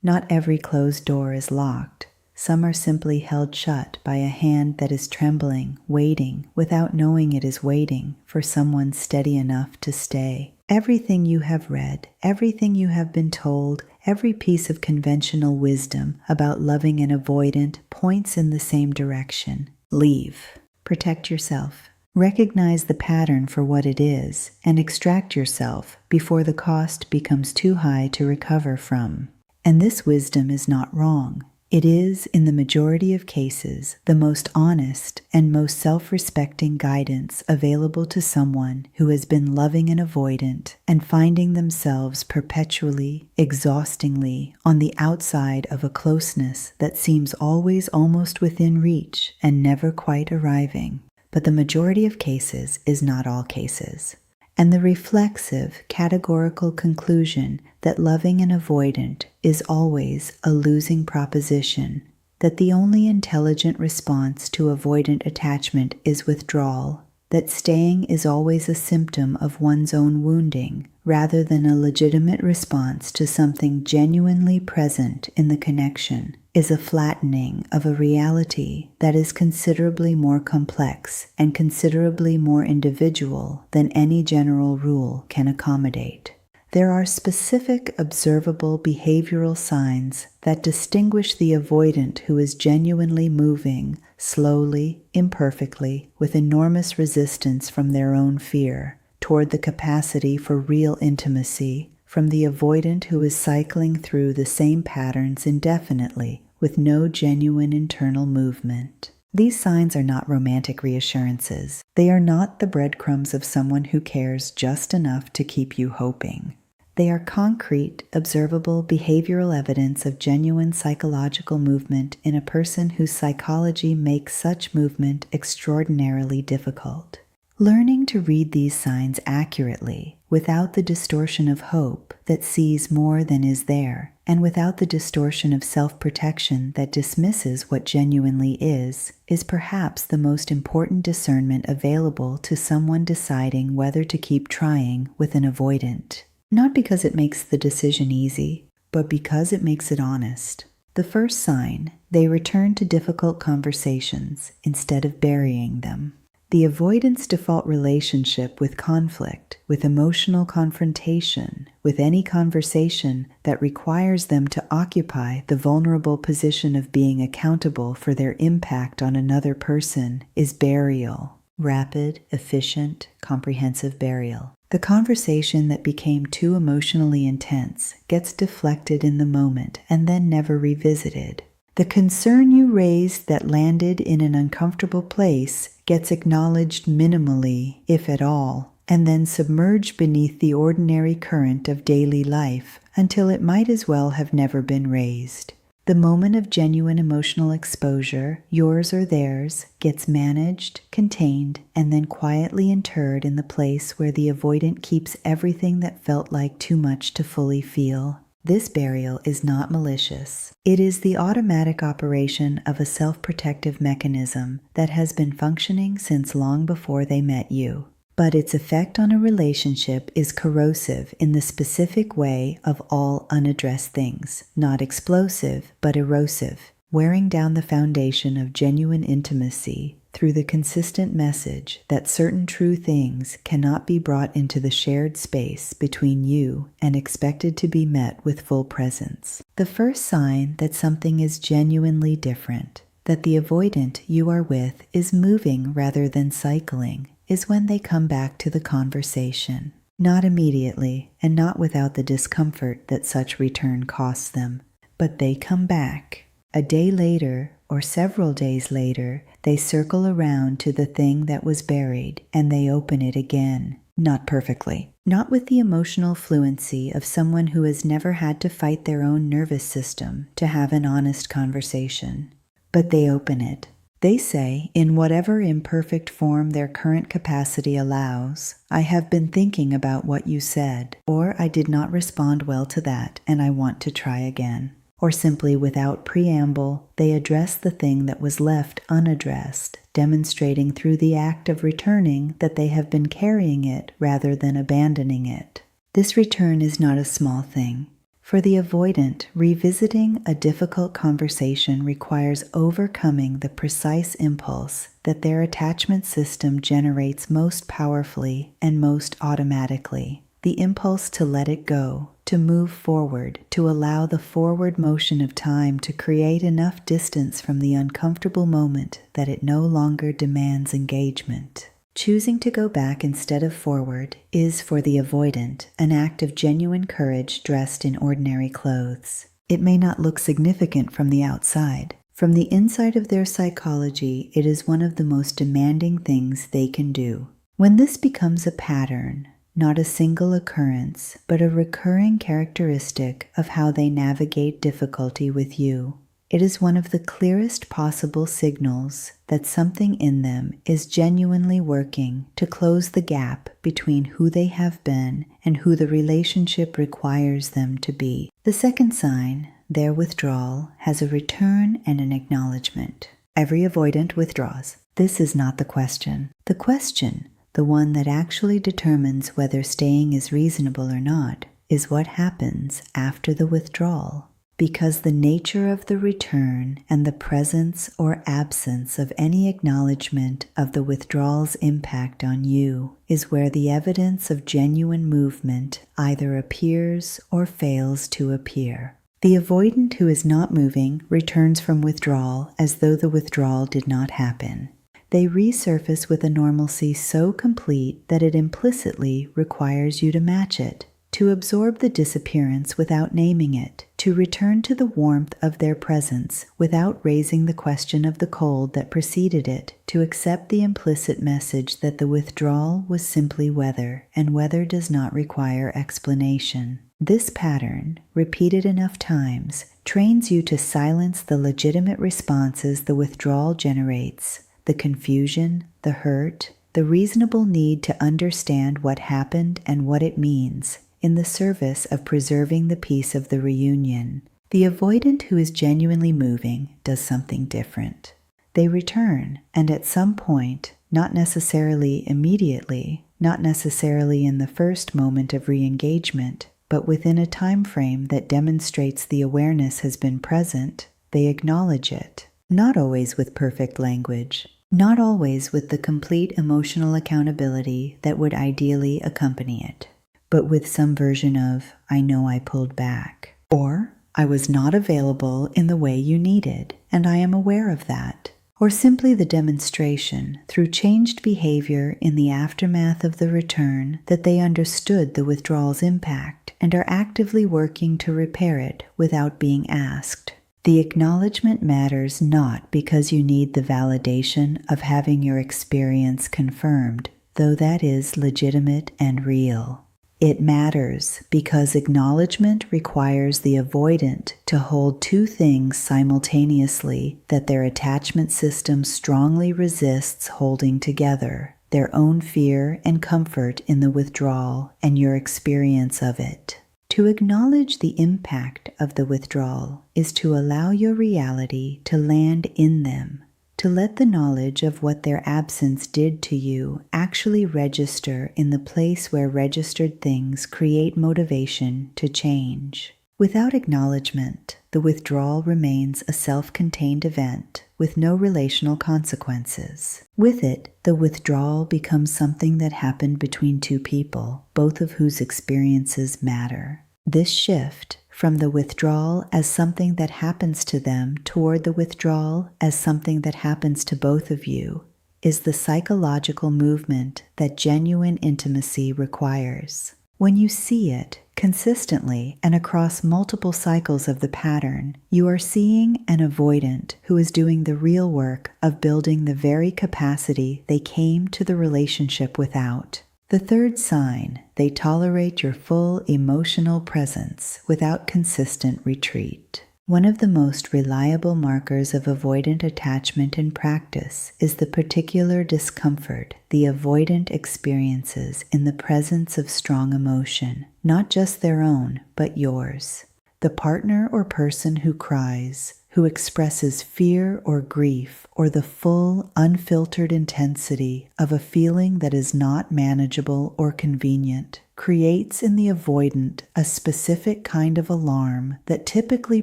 Not every closed door is locked. Some are simply held shut by a hand that is trembling, waiting, without knowing it is waiting, for someone steady enough to stay. Everything you have read, everything you have been told, every piece of conventional wisdom about loving an avoidant points in the same direction. Leave. Protect yourself. Recognize the pattern for what it is and extract yourself before the cost becomes too high to recover from. And this wisdom is not wrong. It is, in the majority of cases, the most honest and most self-respecting guidance available to someone who has been loving an avoidant and finding themselves perpetually, exhaustingly on the outside of a closeness that seems always almost within reach and never quite arriving. But the majority of cases is not all cases. And the reflexive, categorical conclusion that loving an avoidant is always a losing proposition, that the only intelligent response to avoidant attachment is withdrawal, that staying is always a symptom of one's own wounding, rather than a legitimate response to something genuinely present in the connection, is a flattening of a reality that is considerably more complex and considerably more individual than any general rule can accommodate. There are specific observable behavioral signs that distinguish the avoidant who is genuinely moving, slowly, imperfectly, with enormous resistance from their own fear, toward the capacity for real intimacy, from the avoidant who is cycling through the same patterns indefinitely, with no genuine internal movement. These signs are not romantic reassurances. They are not the breadcrumbs of someone who cares just enough to keep you hoping. They are concrete, observable behavioral evidence of genuine psychological movement in a person whose psychology makes such movement extraordinarily difficult. Learning to read these signs accurately, without the distortion of hope that sees more than is there, and without the distortion of self-protection that dismisses what genuinely is perhaps the most important discernment available to someone deciding whether to keep trying with an avoidant. Not because it makes the decision easy, but because it makes it honest. The first sign, they return to difficult conversations instead of burying them. The avoidant's default relationship with conflict, with emotional confrontation, with any conversation that requires them to occupy the vulnerable position of being accountable for their impact on another person is burial. Rapid, efficient, comprehensive burial. The conversation that became too emotionally intense gets deflected in the moment and then never revisited. The concern you raised that landed in an uncomfortable place gets acknowledged minimally, if at all, and then submerged beneath the ordinary current of daily life until it might as well have never been raised. The moment of genuine emotional exposure, yours or theirs, gets managed, contained, and then quietly interred in the place where the avoidant keeps everything that felt like too much to fully feel. This burial is not malicious. It is the automatic operation of a self-protective mechanism that has been functioning since long before they met you. But its effect on a relationship is corrosive in the specific way of all unaddressed things, not explosive, but erosive, wearing down the foundation of genuine intimacy through the consistent message that certain true things cannot be brought into the shared space between you and expected to be met with full presence. The first sign that something is genuinely different, that the avoidant you are with is moving rather than cycling, is when they come back to the conversation. Not immediately, and not without the discomfort that such return costs them, but they come back. A day later, or several days later, they circle around to the thing that was buried, and they open it again. Not perfectly. Not with the emotional fluency of someone who has never had to fight their own nervous system to have an honest conversation. But they open it. They say, in whatever imperfect form their current capacity allows, I have been thinking about what you said, or I did not respond well to that, and I want to try again. Or simply without preamble, they address the thing that was left unaddressed, demonstrating through the act of returning that they have been carrying it rather than abandoning it. This return is not a small thing. For the avoidant, revisiting a difficult conversation requires overcoming the precise impulse that their attachment system generates most powerfully and most automatically. The impulse to let it go, to move forward, to allow the forward motion of time to create enough distance from the uncomfortable moment that it no longer demands engagement. Choosing to go back instead of forward is, for the avoidant, an act of genuine courage dressed in ordinary clothes. It may not look significant from the outside. From the inside of their psychology, it is one of the most demanding things they can do. When this becomes a pattern, not a single occurrence, but a recurring characteristic of how they navigate difficulty with you, it is one of the clearest possible signals that something in them is genuinely working to close the gap between who they have been and who the relationship requires them to be. The second sign, their withdrawal, has a return and an acknowledgement. Every avoidant withdraws. This is not the question. The question, the one that actually determines whether staying is reasonable or not, is what happens after the withdrawal. Because the nature of the return and the presence or absence of any acknowledgement of the withdrawal's impact on you is where the evidence of genuine movement either appears or fails to appear. The avoidant who is not moving returns from withdrawal as though the withdrawal did not happen. They resurface with a normalcy so complete that it implicitly requires you to match it, to absorb the disappearance without naming it, to return to the warmth of their presence without raising the question of the cold that preceded it, to accept the implicit message that the withdrawal was simply weather, and weather does not require explanation. This pattern, repeated enough times, trains you to silence the legitimate responses the withdrawal generates, the confusion, the hurt, the reasonable need to understand what happened and what it means, in the service of preserving the peace of the reunion. The avoidant who is genuinely moving does something different. They return, and at some point, not necessarily immediately, not necessarily in the first moment of re-engagement, but within a time frame that demonstrates the awareness has been present, they acknowledge it. Not always with perfect language, not always with the complete emotional accountability that would ideally accompany it, but with some version of, I know I pulled back, or I was not available in the way you needed, and I am aware of that, or simply the demonstration, through changed behavior in the aftermath of the return, that they understood the withdrawal's impact and are actively working to repair it without being asked. The acknowledgement matters not because you need the validation of having your experience confirmed, though that is legitimate and real. It matters because acknowledgement requires the avoidant to hold two things simultaneously that their attachment system strongly resists holding together: their own fear and comfort in the withdrawal and your experience of it. To acknowledge the impact of the withdrawal is to allow your reality to land in them, to let the knowledge of what their absence did to you actually register in the place where registered things create motivation to change. Without acknowledgement, the withdrawal remains a self-contained event with no relational consequences. With it, the withdrawal becomes something that happened between two people, both of whose experiences matter. This shift from the withdrawal as something that happens to them toward the withdrawal as something that happens to both of you is the psychological movement that genuine intimacy requires. When you see it consistently and across multiple cycles of the pattern, you are seeing an avoidant who is doing the real work of building the very capacity they came to the relationship without. The third sign, they tolerate your full emotional presence without consistent retreat. One of the most reliable markers of avoidant attachment in practice is the particular discomfort the avoidant experiences in the presence of strong emotion, not just their own, but yours. The partner or person who cries, who expresses fear or grief or the full, unfiltered intensity of a feeling that is not manageable or convenient, creates in the avoidant a specific kind of alarm that typically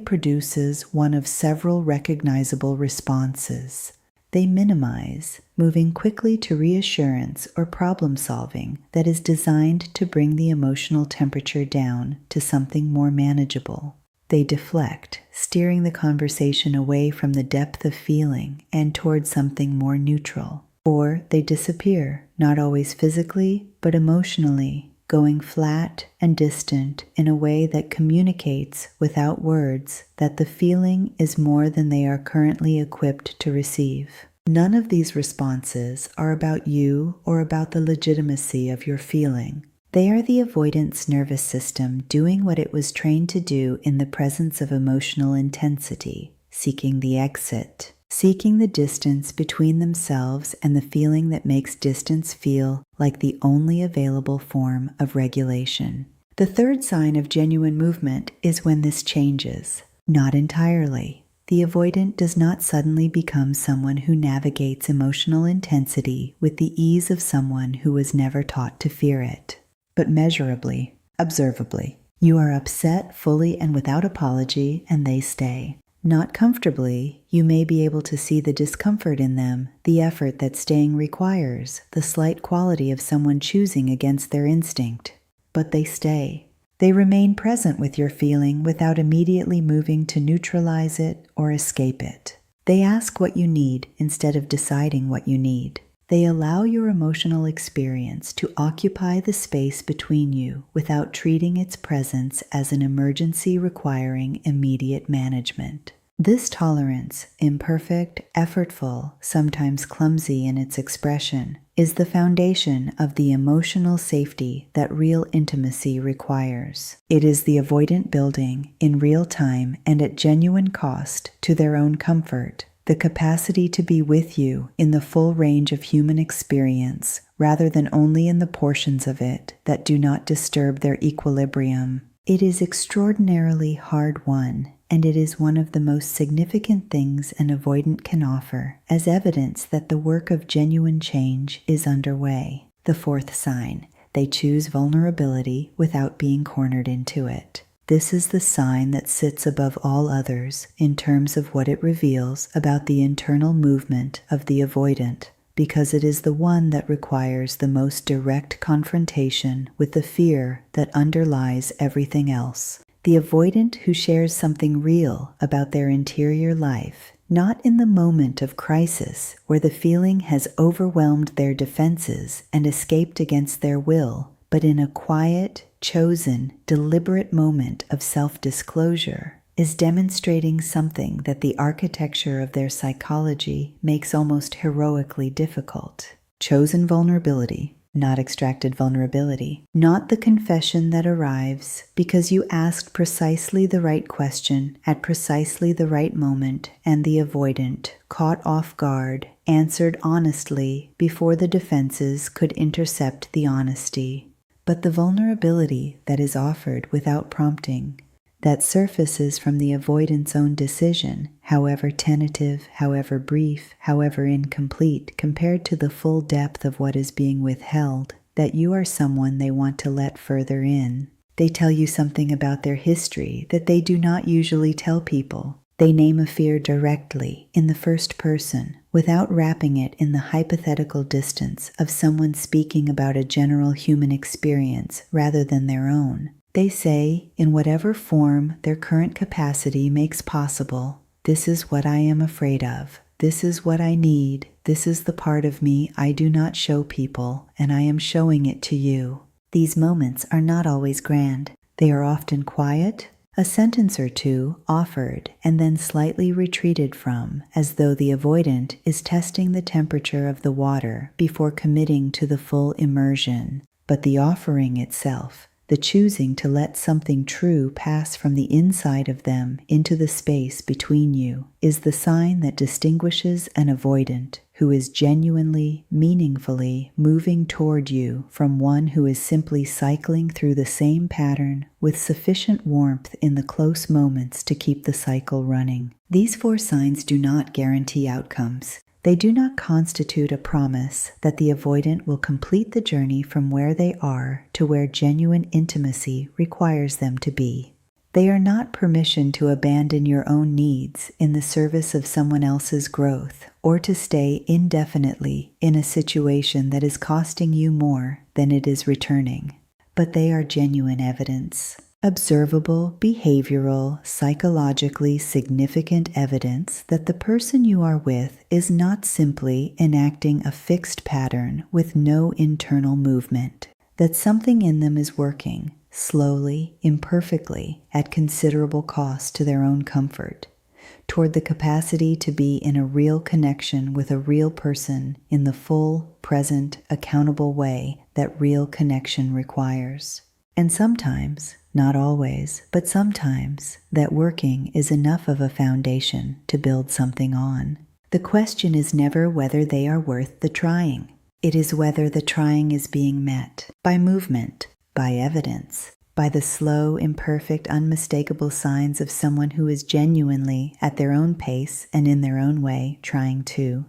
produces one of several recognizable responses. They minimize, moving quickly to reassurance or problem solving that is designed to bring the emotional temperature down to something more manageable. They deflect, steering the conversation away from the depth of feeling and toward something more neutral. Or they disappear, not always physically, but emotionally, going flat and distant in a way that communicates without words that the feeling is more than they are currently equipped to receive. None of these responses are about you or about the legitimacy of your feeling. They are the avoidance nervous system doing what it was trained to do in the presence of emotional intensity, seeking the exit, seeking the distance between themselves and the feeling that makes distance feel like the only available form of regulation. The third sign of genuine movement is when this changes. Not entirely. The avoidant does not suddenly become someone who navigates emotional intensity with the ease of someone who was never taught to fear it. But measurably, observably, you are upset fully and without apology, and they stay. Not comfortably, you may be able to see the discomfort in them, the effort that staying requires, the slight quality of someone choosing against their instinct. But they stay. They remain present with your feeling without immediately moving to neutralize it or escape it. They ask what you need instead of deciding what you need. They allow your emotional experience to occupy the space between you without treating its presence as an emergency requiring immediate management. This tolerance, imperfect, effortful, sometimes clumsy in its expression, is the foundation of the emotional safety that real intimacy requires. It is the avoidant building, in real time and at genuine cost to their own comfort, the capacity to be with you in the full range of human experience, rather than only in the portions of it that do not disturb their equilibrium. It is extraordinarily hard won, and it is one of the most significant things an avoidant can offer as evidence that the work of genuine change is underway. The fourth sign, they choose vulnerability without being cornered into it. This is the sign that sits above all others in terms of what it reveals about the internal movement of the avoidant, because it is the one that requires the most direct confrontation with the fear that underlies everything else. The avoidant who shares something real about their interior life, not in the moment of crisis where the feeling has overwhelmed their defenses and escaped against their will, but in a quiet, chosen, deliberate moment of self-disclosure, is demonstrating something that the architecture of their psychology makes almost heroically difficult. Chosen vulnerability, not extracted vulnerability. Not the confession that arrives because you asked precisely the right question at precisely the right moment, and the avoidant, caught off guard, answered honestly before the defenses could intercept the honesty. But the vulnerability that is offered without prompting, that surfaces from the avoidant's own decision, however tentative, however brief, however incomplete, compared to the full depth of what is being withheld, that you are someone they want to let further in. They tell you something about their history that they do not usually tell people. They name a fear directly, in the first person, without wrapping it in the hypothetical distance of someone speaking about a general human experience rather than their own. They say, in whatever form their current capacity makes possible, this is what I am afraid of. This is what I need. This is the part of me I do not show people, and I am showing it to you. These moments are not always grand. They are often quiet, a sentence or two offered and then slightly retreated from, as though the avoidant is testing the temperature of the water before committing to the full immersion. But the offering itself, the choosing to let something true pass from the inside of them into the space between you, is the sign that distinguishes an avoidant who is genuinely, meaningfully moving toward you from one who is simply cycling through the same pattern with sufficient warmth in the close moments to keep the cycle running. These 4 signs do not guarantee outcomes. They do not constitute a promise that the avoidant will complete the journey from where they are to where genuine intimacy requires them to be. They are not permission to abandon your own needs in the service of someone else's growth or to stay indefinitely in a situation that is costing you more than it is returning. But they are genuine evidence. Observable, behavioral, psychologically significant evidence that the person you are with is not simply enacting a fixed pattern with no internal movement, that something in them is working, slowly, imperfectly, at considerable cost to their own comfort, toward the capacity to be in a real connection with a real person in the full, present, accountable way that real connection requires. And sometimes, not always, but sometimes, that working is enough of a foundation to build something on. The question is never whether they are worth the trying. It is whether the trying is being met by movement, by evidence, by the slow, imperfect, unmistakable signs of someone who is genuinely, at their own pace and in their own way, trying too.